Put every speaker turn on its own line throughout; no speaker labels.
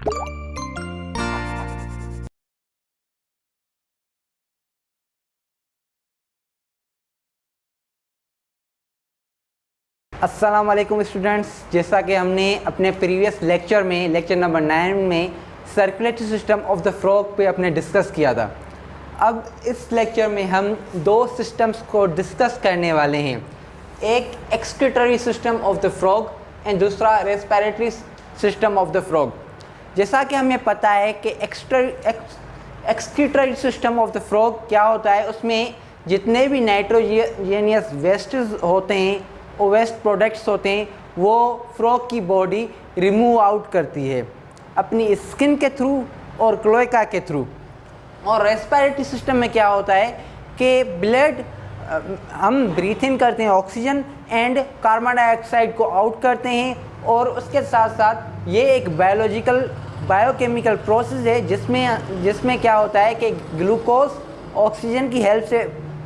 अस्सलाम वालेकुम स्टूडेंट्स, जैसा कि हमने अपने प्रीवियस लेक्चर में लेक्चर नंबर 9 में circulatory system of the frog पे अपने डिस्कस किया था। अब इस लेक्चर में हम दो सिस्टम्स को डिस्कस करने वाले हैं, एक excretory system of the frog and दूसरा respiratory system of the frog. जैसा कि हमें पता है कि excretory system of the frog क्या होता है, उसमें जितने भी नाइट्रोजेनियस वेस्टेज होते हैं, वो वेस्ट प्रोडक्ट्स होते हैं, वो फ्रॉग की बॉडी रिमूव आउट करती है अपनी स्किन के थ्रू और क्लोएका के थ्रू। और रेस्पिरेटरी सिस्टम में क्या होता है कि ब्लड हम ब्रीथ इन करते हैं ऑक्सीजन एंड कार्बन डाइऑक्साइड को आउट करते हैं, और उसके साथ साथ ये एक बायोकेमिकल प्रोसेस है जिसमें क्या होता है कि ग्लूकोज ऑक्सीजन की हेल्प से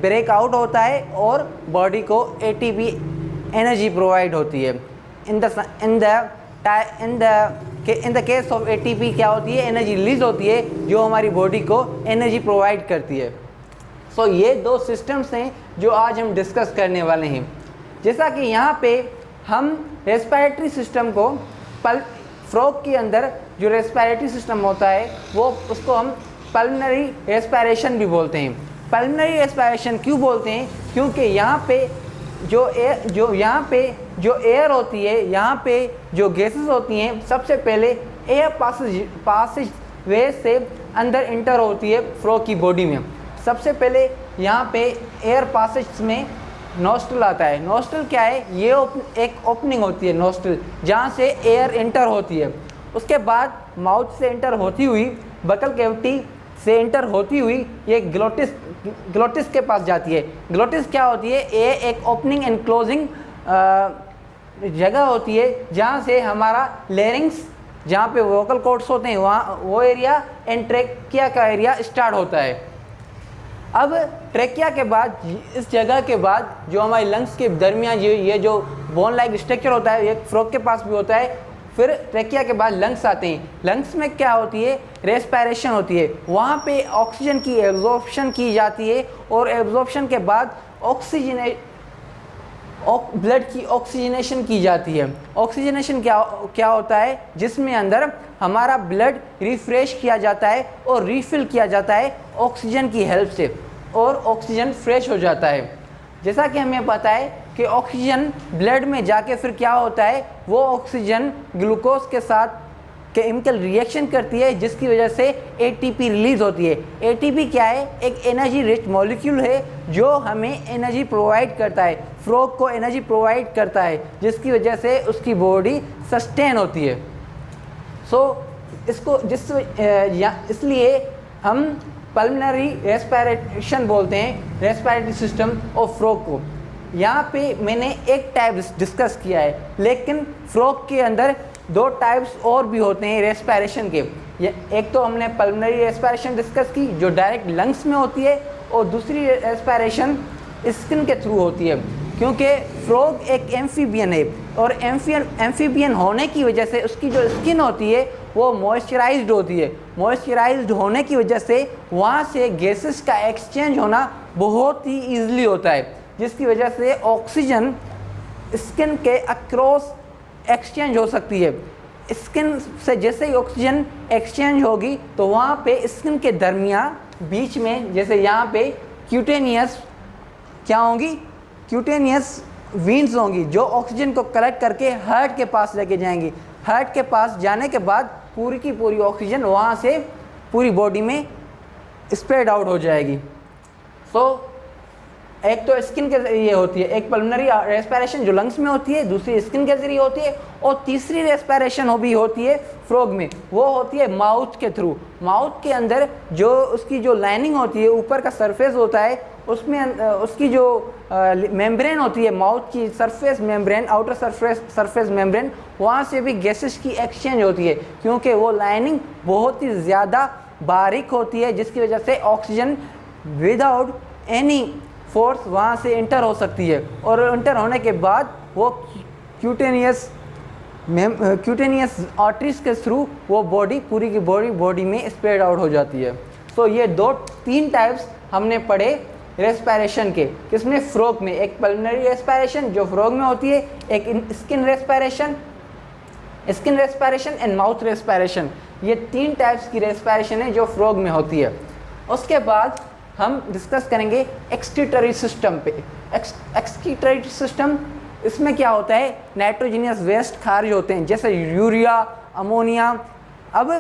ब्रेक आउट होता है और बॉडी को एटीपी एनर्जी प्रोवाइड होती है। In the case of ATP क्या होती है, एनर्जी रिलीज होती है जो हमारी बॉडी को एनर्जी प्रोवाइड करती है। सो ये दो सिस्टम्स हैं जो आज हम डिस्कस करने वाले हैं। जैसा कि यहाँ पे हम रेस्पिरेटरी सिस्टम को फ्रॉग के अंदर जो रेस्पिरेटरी सिस्टम होता है वो उसको हम पल्मोनरी रेस्पिरेशन भी बोलते हैं। पल्मोनरी रेस्पिरेशन क्यों बोलते हैं? क्योंकि यहाँ पे जो एयर होती है, यहाँ पे जो गैसेस होती हैं, सबसे पहले एयर पासेज वे से अंदर इंटर होती है फ्रॉग की बॉडी में। सबसे पहले यहाँ पे एयर पासेज में नोस्ट्रल आता है। नोस्ट्रल क्या है? ये एक ओपनिंग होती है नोस्ट्रल, जहाँ से एयर इंटर होती है। उसके बाद माउथ से इंटर होती हुई, बकल कैविटी से इंटर होती हुई ये ग्लोटिस के पास जाती है। ग्लोटिस क्या होती है? ये एक ओपनिंग एंड क्लोजिंग जगह होती है जहाँ से हमारा लेरिंग्स, जहाँ पे वोकल कॉर्ड्स होते हैं, वहाँ वो एरिया एंड ट्रेकिया का एरिया स्टार्ट होता है। अब ट्रेकिया के बाद, इस जगह के बाद जो हमारे लंग्स के दरमियान ये जो बोन लाइक स्ट्रक्चर होता है, ये फ्रॉग के पास भी होता है। फिर ट्रेकिया के बाद लंग्स आते हैं। लंग्स में क्या होती है? रेस्पिरेशन होती है। वहाँ पे ऑक्सीजन की एब्जॉर्प्शन की जाती है, और एब्जॉर्प्शन के बाद ब्लड की ऑक्सीजनेशन की जाती है। ऑक्सीजनेशन क्या होता है? जिसमें अंदर हमारा ब्लड रिफ्रेश किया जाता है और रिफ़िल किया जाता है ऑक्सीजन की हेल्प से, और ऑक्सीजन फ्रेश हो जाता है। जैसा कि हमें पता है कि ऑक्सीजन ब्लड में जाके फिर क्या होता है, वो ऑक्सीजन ग्लूकोज के साथ केमिकल रिएक्शन करती है, जिसकी वजह से एटीपी रिलीज़ होती है। एटीपी क्या है? एक एनर्जी रिच मॉलिक्यूल है जो हमें एनर्जी प्रोवाइड करता है, फ्रॉग को एनर्जी प्रोवाइड करता है, जिसकी वजह से उसकी बॉडी सस्टेन होती है। इसलिए हम पल्मोनरी रेस्पिरेशन बोलते हैं रेस्पिरेटरी सिस्टम ऑफ फ्रॉग को। यहाँ पे मैंने एक टाइप डिस्कस किया है, लेकिन फ्रॉग के अंदर दो टाइप्स और भी होते हैं रेस्पिरेशन के। एक तो हमने पल्मोनरी रेस्पिरेशन डिस्कस की जो डायरेक्ट लंग्स में होती है, और दूसरी रेस्पिरेशन स्किन के थ्रू होती है। क्योंकि फ्रॉग एक एम्फीबियन है, और एम्फीबियन होने की वजह से उसकी जो स्किन होती है वो मॉइस्चराइज्ड होती है। मॉइस्चराइज्ड होने की वजह से वहाँ से गैसेस का एक्सचेंज होना बहुत ही ईजिली होता है, जिसकी वजह से ऑक्सीजन स्किन के अक्रॉस एक्सचेंज हो सकती है। स्किन से जैसे ही ऑक्सीजन एक्सचेंज होगी तो वहाँ पे स्किन के दरमियान बीच में, जैसे यहाँ पे क्यूटेनियस क्या होंगी? क्यूटेनियस वीन्स होंगी जो ऑक्सीजन को कलेक्ट करके हार्ट के पास लेके जाएंगी। हार्ट के पास जाने के बाद पूरी की पूरी ऑक्सीजन वहाँ से पूरी बॉडी में स्प्रेड आउट हो जाएगी। एक तो स्किन के जरिए होती है, एक पल्मोनरी रेस्पिरेशन जो लंग्स में होती है, दूसरी स्किन के जरिए होती है, और तीसरी रेस्पिरेशन भी होती है फ्रॉग में, वो होती है माउथ के थ्रू। माउथ के अंदर जो उसकी जो लाइनिंग होती है, ऊपर का सरफेस होता है, उसमें उसकी जो मेम्ब्रेन होती है, माउथ की surface membrane, outer surface membrane, वहाँ से भी गैसेस की एक्सचेंज होती है, क्योंकि वो लाइनिंग बहुत ही ज़्यादा बारीक होती है, जिसकी वजह से ऑक्सीजन विदाउट एनी फोर्स वहाँ से इंटर हो सकती है, और इंटर होने के बाद वो क्यूटेनियस क्यूटेनियस आर्टरीज के थ्रू वो पूरी की बॉडी में स्प्रेड आउट हो जाती है। सो ये 3 टाइप्स हमने पढ़े रेस्पिरेशन के, किसमें? फ्रॉग में। एक पल्मोनरी रेस्पिरेशन जो फ्रॉग में होती है, एक skin respiration and mouth respiration. ये 3 टाइप्स की रेस्पिरेशन है जो फ्रॉग में होती है। उसके बाद हम डिस्कस करेंगे एक्सक्रीटरी सिस्टम पे। एक्सक्रीटरी सिस्टम, इसमें क्या होता है? नाइट्रोजनियस वेस्ट खारिज होते हैं जैसे यूरिया, अमोनिया। अब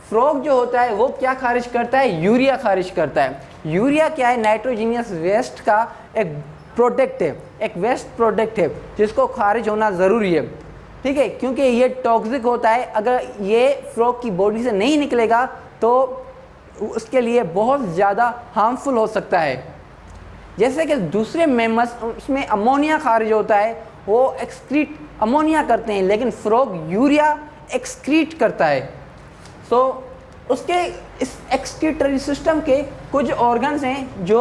फ्रॉग जो होता है वो क्या खारिज करता है? यूरिया खारिज करता है। यूरिया क्या है? नाइट्रोजनियस वेस्ट का एक प्रोडक्ट है, एक वेस्ट प्रोडक्ट है जिसको खारिज होना ज़रूरी है, ठीक है, क्योंकि ये टॉक्सिक होता है। अगर ये फ्रॉग की बॉडी से नहीं निकलेगा तो उसके लिए बहुत ज़्यादा हार्मफुल हो सकता है। जैसे कि दूसरे मेमल्स, उसमें अमोनिया खारिज होता है, वो एक्सक्रीट अमोनिया करते हैं, लेकिन फ्रॉग यूरिया एक्सक्रीट करता है। सो उसके इस एक्सक्रीटरी सिस्टम के कुछ ऑर्गन्स हैं जो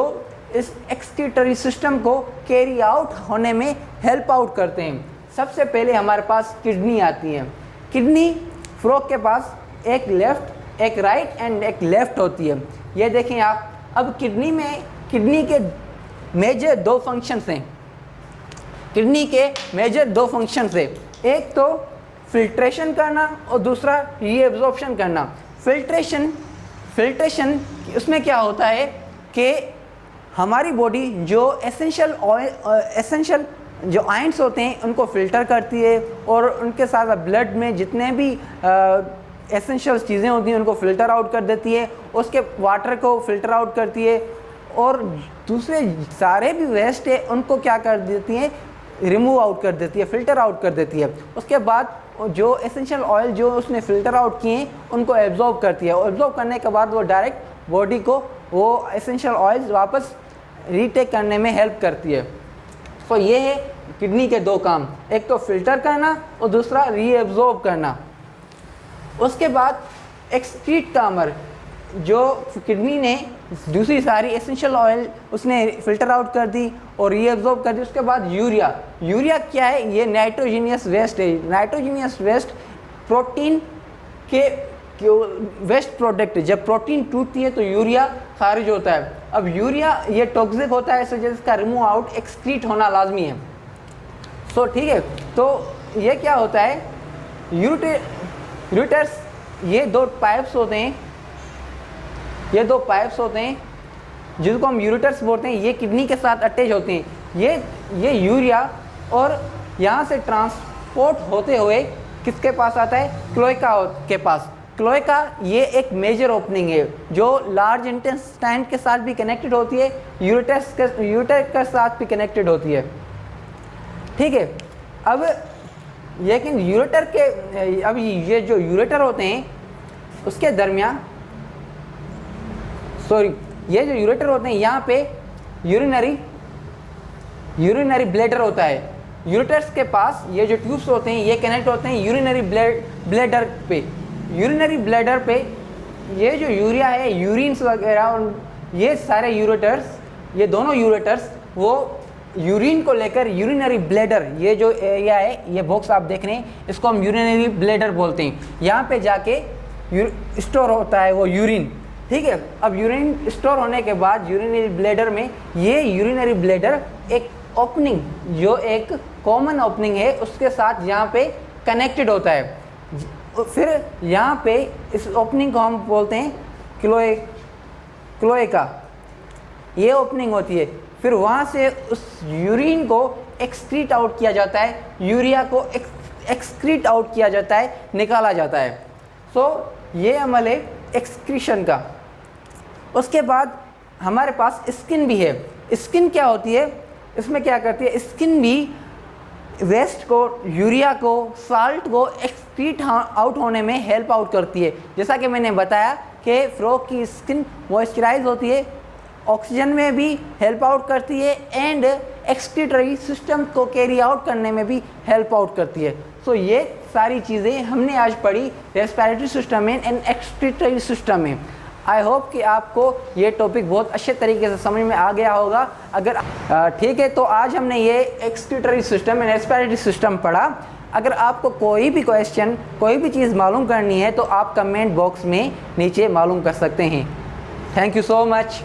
इस एक्सक्रीटरी सिस्टम को कैरी आउट होने में हेल्प आउट करते हैं। सबसे पहले हमारे पास किडनी आती है। किडनी, फ्रॉग के पास एक लेफ्ट, एक राइट एंड एक लेफ्ट होती है। ये देखें आप। अब किडनी के मेजर 2 फंक्शंस हैं। किडनी के मेजर 2 फंक्शंस हैं, एक तो फिल्ट्रेशन करना और दूसरा रीएब्जॉर्प्शन करना। फिल्ट्रेशन उसमें क्या होता है कि हमारी बॉडी जो एसेंशियल जो आयंस होते हैं उनको फ़िल्टर करती है, और उनके साथ ब्लड में जितने भी एसेंशियल चीज़ें होती हैं उनको फ़िल्टर आउट कर देती है, उसके वाटर को फ़िल्टर आउट करती है, और दूसरे सारे भी वेस्ट है उनको क्या कर देती है? रिमूव आउट कर देती है, फ़िल्टर आउट कर देती है। उसके बाद जो एसेंशियल ऑयल जो उसने फ़िल्टर आउट किए हैं उनको एब्जॉर्ब करती है, और एब्जॉर्ब करने के बाद वो डायरेक्ट बॉडी को वो एसेंशियल ऑयल्स वापस रीटेक करने में हेल्प करती है। तो ये है किडनी के 2 काम, एक तो फ़िल्टर करना और दूसरा रीएब्जॉर्ब करना। उसके बाद एक्सक्रीट कामर, जो किडनी ने दूसरी सारी एसेंशियल ऑयल उसने फ़िल्टर आउट कर दी और रीएब्जॉर्ब कर दी। उसके बाद यूरिया क्या है? ये नाइट्रोजीनियस वेस्ट है। नाइट्रोजीनियस वेस्ट प्रोटीन के वेस्ट प्रोडक्ट है। जब प्रोटीन टूटती है तो यूरिया खारिज होता है। अब यूरिया ये टॉक्सिक होता है, इसलिए इसका रिमूव आउट, एक्सक्रीट होना लाजमी है। सो ठीक है, तो ये क्या होता है? यूरेटर्स, ये 2 पाइप्स होते हैं, ये 2 पाइप्स होते हैं जिसको हम यूरेटर्स बोलते हैं। ये किडनी के साथ अटैच होते हैं। ये यूरिया और यहाँ से ट्रांसपोर्ट होते हुए किसके पास आता है? क्लोएका के पास। क्लोएका ये एक मेजर ओपनिंग है जो लार्ज इंटेस्टाइन के साथ भी कनेक्टेड होती है, यूरेटर के साथ भी कनेक्टेड होती है, ठीक है। अब लेकिन यूरेटर के, अब ये जो यूरेटर होते हैं उसके दरमियान, ये जो यूरेटर होते हैं यहाँ पे यूरिनरी ब्लैडर होता है। यूरेटर्स के पास ये जो ट्यूब्स होते हैं ये कनेक्ट होते हैं यूरिनरी ब्लैडर पे। यूरिनरी ब्लैडर पे ये जो यूरिया है, यूरिन्स वगैरह, और ये सारे यूरेटर्स, ये दोनों यूरेटर्स वो यूरिन को लेकर यूरिनरी ब्लैडर, ये जो एरिया है, ये बॉक्स आप देख रहे हैं, इसको हम यूरिनरी ब्लैडर बोलते हैं। यहाँ पे जाके स्टोर होता है वो यूरिन, ठीक है। अब यूरिन स्टोर होने के बाद यूरिनरी ब्लैडर में, ये यूरिनरी ब्लैडर एक ओपनिंग, जो एक कॉमन ओपनिंग है, उसके साथ यहाँ पे कनेक्टेड होता है। फिर यहाँ पे इस ओपनिंग को हम बोलते हैं क्लोएका, ये ओपनिंग होती है। फिर वहाँ से उस यूरिन को एक्सक्रीट आउट किया जाता है, यूरिया को एक्सक्रीट आउट किया जाता है, निकाला जाता है। सो ये अमल है एक्सक्रीशन का। उसके बाद हमारे पास स्किन भी है। स्किन क्या होती है? इसमें क्या करती है? स्किन भी वेस्ट को, यूरिया को, साल्ट को एक्सक्रीट आउट होने में हेल्प आउट करती है। जैसा कि मैंने बताया कि फ्रॉग की स्किन मॉइस्चराइज होती है, ऑक्सीजन में भी हेल्प आउट करती है, एंड एक्सक्रीटरी सिस्टम को कैरी आउट करने में भी हेल्प आउट करती है। सो ये सारी चीज़ें हमने आज पढ़ी रेस्पिरेटरी सिस्टम में एंड एक्सक्रीटरी सिस्टम में। आई होप कि आपको ये टॉपिक बहुत अच्छे तरीके से समझ में आ गया होगा। अगर ठीक है, तो आज हमने ये excretory system and respiratory system पढ़ा। अगर आपको कोई भी क्वेश्चन, कोई भी चीज़ मालूम करनी है तो आप कमेंट बॉक्स में नीचे मालूम कर सकते हैं। Thank you so much.